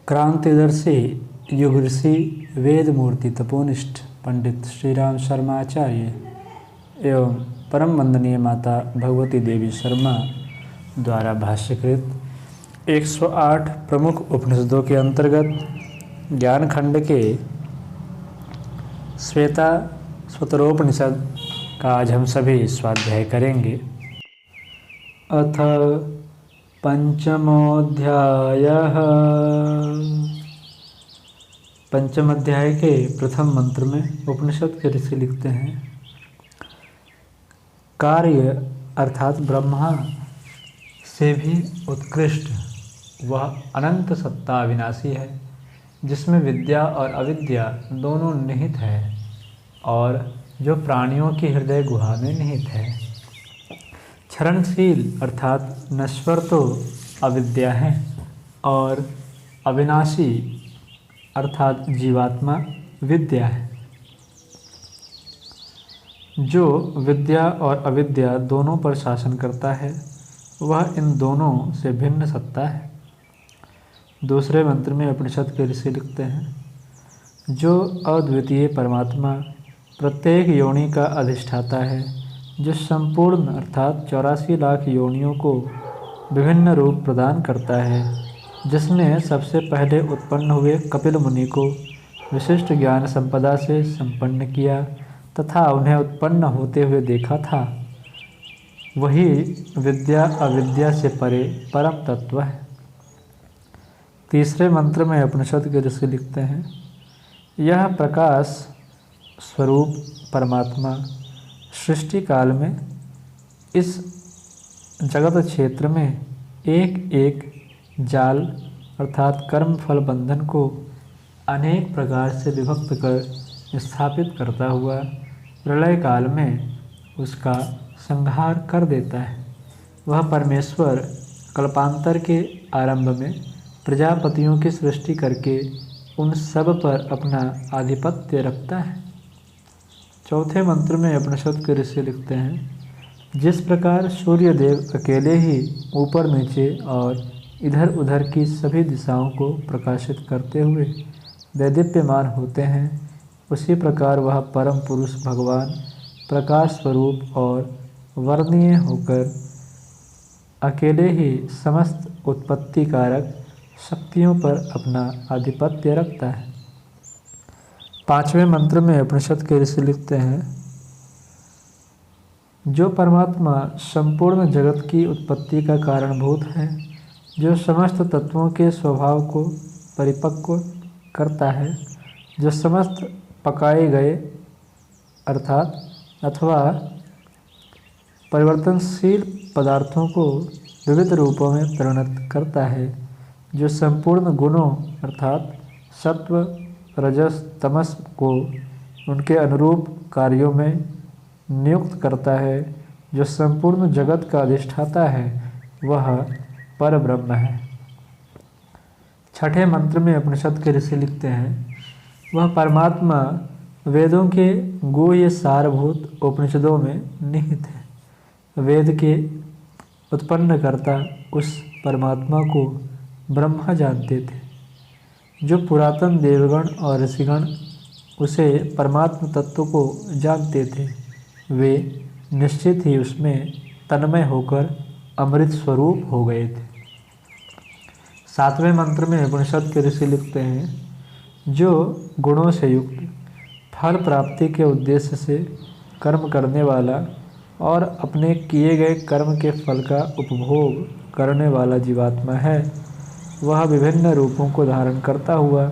क्रांतिदर्शी युग ऋषि वेद मूर्ति तपोनिष्ठ पंडित श्री राम शर्माचार्य एवं परम वंदनीय माता भगवती देवी शर्मा द्वारा भाष्यकृत 108 प्रमुख उपनिषदों के अंतर्गत ज्ञान खंड के श्वेता स्वतरोपनिषद का आज हम सभी स्वाध्याय करेंगे। अथ पंचमोऽध्यायः। पंचम अध्याय के प्रथम मंत्र में उपनिषद के ऋषि लिखते हैं, कार्य अर्थात ब्रह्मा से भी उत्कृष्ट वह अनंत सत्ता अविनाशी है, जिसमें विद्या और अविद्या दोनों निहित है और जो प्राणियों की हृदय गुहा में निहित है। क्षरणशील अर्थात नश्वर तो अविद्या है और अविनाशी अर्थात जीवात्मा विद्या है। जो विद्या और अविद्या दोनों पर शासन करता है वह इन दोनों से भिन्न सत्ता है। दूसरे मंत्र में उपनिषद के ऋषि लिखते हैं, जो अद्वितीय परमात्मा प्रत्येक योनि का अधिष्ठाता है, जो संपूर्ण अर्थात 84 लाख योनियों को विभिन्न रूप प्रदान करता है, जिसने सबसे पहले उत्पन्न हुए कपिल मुनि को विशिष्ट ज्ञान संपदा से संपन्न किया तथा उन्हें उत्पन्न होते हुए देखा था, वही विद्या अविद्या से परे परम तत्व है। तीसरे मंत्र में उपनिषद के ऋषि लिखते हैं, यह प्रकाश स्वरूप परमात्मा सृष्टि काल में इस जगत क्षेत्र में एक एक जाल अर्थात कर्म फल बंधन को अनेक प्रकार से विभक्त कर स्थापित करता हुआ प्रलय काल में उसका संहार कर देता है। वह परमेश्वर कल्पांतर के आरंभ में प्रजापतियों की सृष्टि करके उन सब पर अपना आधिपत्य रखता है। चौथे मंत्र में उपनिषद के ऋषि लिखते हैं, जिस प्रकार सूर्य देव अकेले ही ऊपर नीचे और इधर उधर की सभी दिशाओं को प्रकाशित करते हुए दैदीप्यमान होते हैं, उसी प्रकार वह परम पुरुष भगवान प्रकाश स्वरूप और वर्णीय होकर अकेले ही समस्त उत्पत्ति कारक शक्तियों पर अपना आधिपत्य रखता है। पांचवें मंत्र में उपनिषद के ऋषि लिखते हैं, जो परमात्मा संपूर्ण जगत की उत्पत्ति का कारणभूत है, जो समस्त तत्वों के स्वभाव को परिपक्व करता है, जो समस्त पकाए गए अर्थात अथवा परिवर्तनशील पदार्थों को विविध रूपों में परिणत करता है, जो संपूर्ण गुणों अर्थात सत्व रजस तमस को उनके अनुरूप कार्यों में नियुक्त करता है, जो संपूर्ण जगत का अधिष्ठाता है, वह पर ब्रह्म है। छठे मंत्र में उपनिषद के ऋषि लिखते हैं, वह परमात्मा वेदों के गुह्य सारभूत उपनिषदों में निहित है। वेद के उत्पन्नकर्ता उस परमात्मा को ब्रह्मा जानते थे। जो पुरातन देवगण और ऋषिगण उसे परमात्म तत्व को जानते थे, वे निश्चित ही उसमें तन्मय होकर अमृत स्वरूप हो गए थे। सातवें मंत्र में उपनिषद के ऋषि लिखते हैं, जो गुणों से युक्त फल प्राप्ति के उद्देश्य से कर्म करने वाला और अपने किए गए कर्म के फल का उपभोग करने वाला जीवात्मा है, वह विभिन्न रूपों को धारण करता हुआ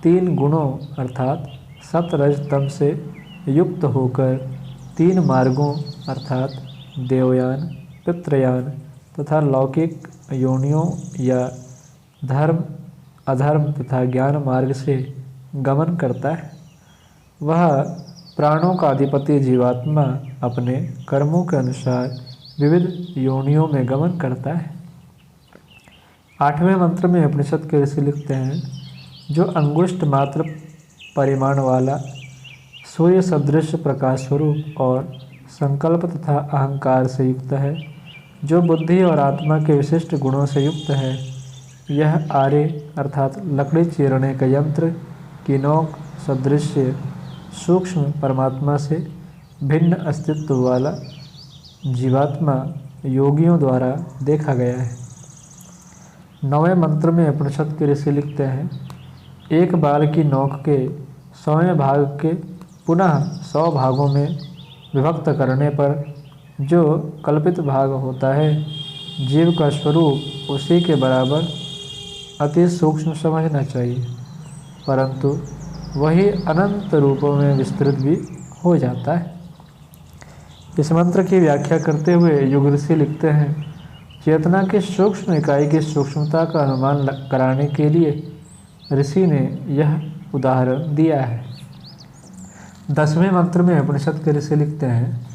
3 गुणों अर्थात सत रज तम से युक्त होकर 3 मार्गों अर्थात देवयान पितृयान तथा लौकिक योनियों या धर्म अधर्म तथा ज्ञान मार्ग से गमन करता है। वह प्राणों का अधिपति जीवात्मा अपने कर्मों के अनुसार विविध योनियों में गमन करता है। आठवें मंत्र में उपनिषद के ऋषि लिखते हैं, जो अंगुष्ठ मात्र परिमाण वाला सूर्य सदृश प्रकाश स्वरूप और संकल्प तथा अहंकार से युक्त है, जो बुद्धि और आत्मा के विशिष्ट गुणों से युक्त है, यह आरे अर्थात लकड़ी चीरने का यंत्र की नोक सदृश सूक्ष्म परमात्मा से भिन्न अस्तित्व वाला जीवात्मा योगियों द्वारा देखा गया है। 9वें मंत्र में उपनिषद के ऋषि लिखते हैं, एक बाल की नोक के 100वें भाग के पुनः 100 भागों में विभक्त करने पर जो कल्पित भाग होता है, जीव का स्वरूप उसी के बराबर अति सूक्ष्म समझना चाहिए, परंतु वही अनंत रूपों में विस्तृत भी हो जाता है। इस मंत्र की व्याख्या करते हुए युग ऋषि लिखते हैं, चेतना की सूक्ष्म इकाई की सूक्ष्मता का अनुमान कराने के लिए ऋषि ने यह उदाहरण दिया है। 10वें मंत्र में उपनिषद के ऋषि लिखते हैं,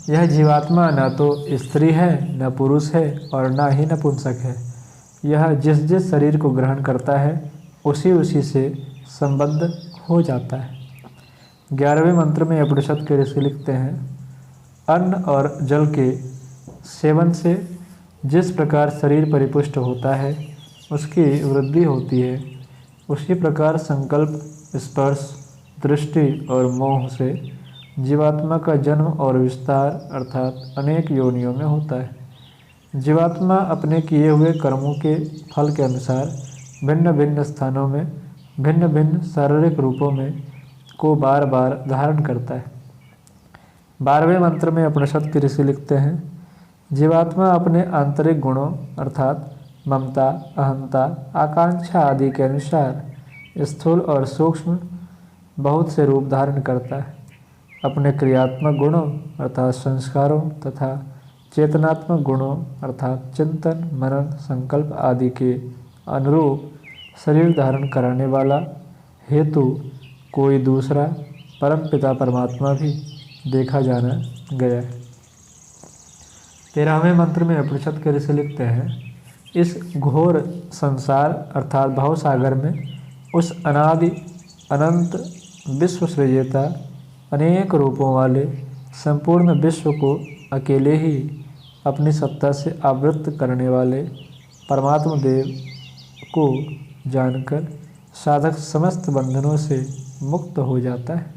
यह जीवात्मा न तो स्त्री है, न पुरुष है और न ही नपुंसक है। यह जिस जिस शरीर को ग्रहण करता है उसी उसी से संबद्ध हो जाता है। 11वें मंत्र में उपनिषद के ऋषि लिखते हैं, अन्न और जल के सेवन से जिस प्रकार शरीर परिपुष्ट होता है, उसकी वृद्धि होती है, उसी प्रकार संकल्प, स्पर्श, दृष्टि और मोह से जीवात्मा का जन्म और विस्तार अर्थात अनेक योनियों में होता है। जीवात्मा अपने किए हुए कर्मों के फल के अनुसार भिन्न भिन्न स्थानों में भिन्न भिन्न शारीरिक रूपों में को बार बार धारण करता है। 12वें मंत्र में उपनिषद के ऋषि लिखते हैं, जीवात्मा अपने आंतरिक गुणों अर्थात ममता, अहंता, आकांक्षा आदि के अनुसार स्थूल और सूक्ष्म बहुत से रूप धारण करता है। अपने क्रियात्मक गुणों अर्थात संस्कारों तथा चेतनात्मक गुणों अर्थात चिंतन, मनन, संकल्प आदि के अनुरूप शरीर धारण कराने वाला हेतु कोई दूसरा परमपिता परमात्मा भी देखा जाना गया है। 13वें मंत्र में उपनिषद के ऋषि लिखते हैं, इस घोर संसार अर्थात भवसागर में उस अनादि अनंत विश्व सृजता अनेक रूपों वाले संपूर्ण विश्व को अकेले ही अपनी सत्ता से आवृत्त करने वाले परमात्मा देव को जानकर साधक समस्त बंधनों से मुक्त हो जाता है।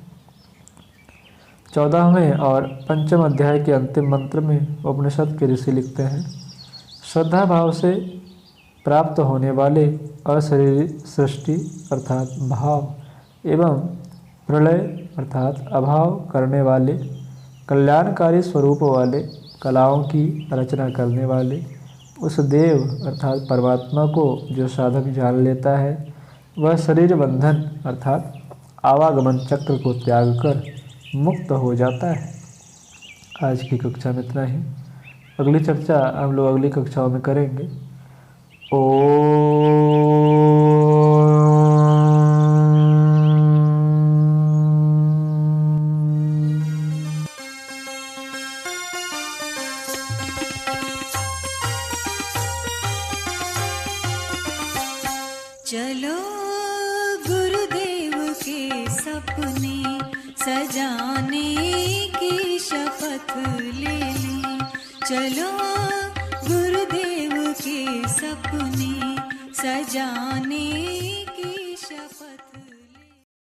14वें और 5वें अध्याय के अंतिम मंत्र में उपनिषद के ऋषि लिखते हैं, श्रद्धा भाव से प्राप्त होने वाले अशरीरी सृष्टि अर्थात भाव एवं प्रलय अर्थात अभाव करने वाले कल्याणकारी स्वरूप वाले कलाओं की रचना करने वाले उस देव अर्थात परमात्मा को जो साधक जान लेता है, वह शरीर बंधन अर्थात आवागमन चक्र को त्याग कर मुक्त हो जाता है। आज की कक्षा में इतना ही। अगली चर्चा हम लोग अगली कक्षाओं में करेंगे। चलो गुरुदेव के सपने सजाने की शपथ ले लें। चलो गुरुदेव के सपने सजाने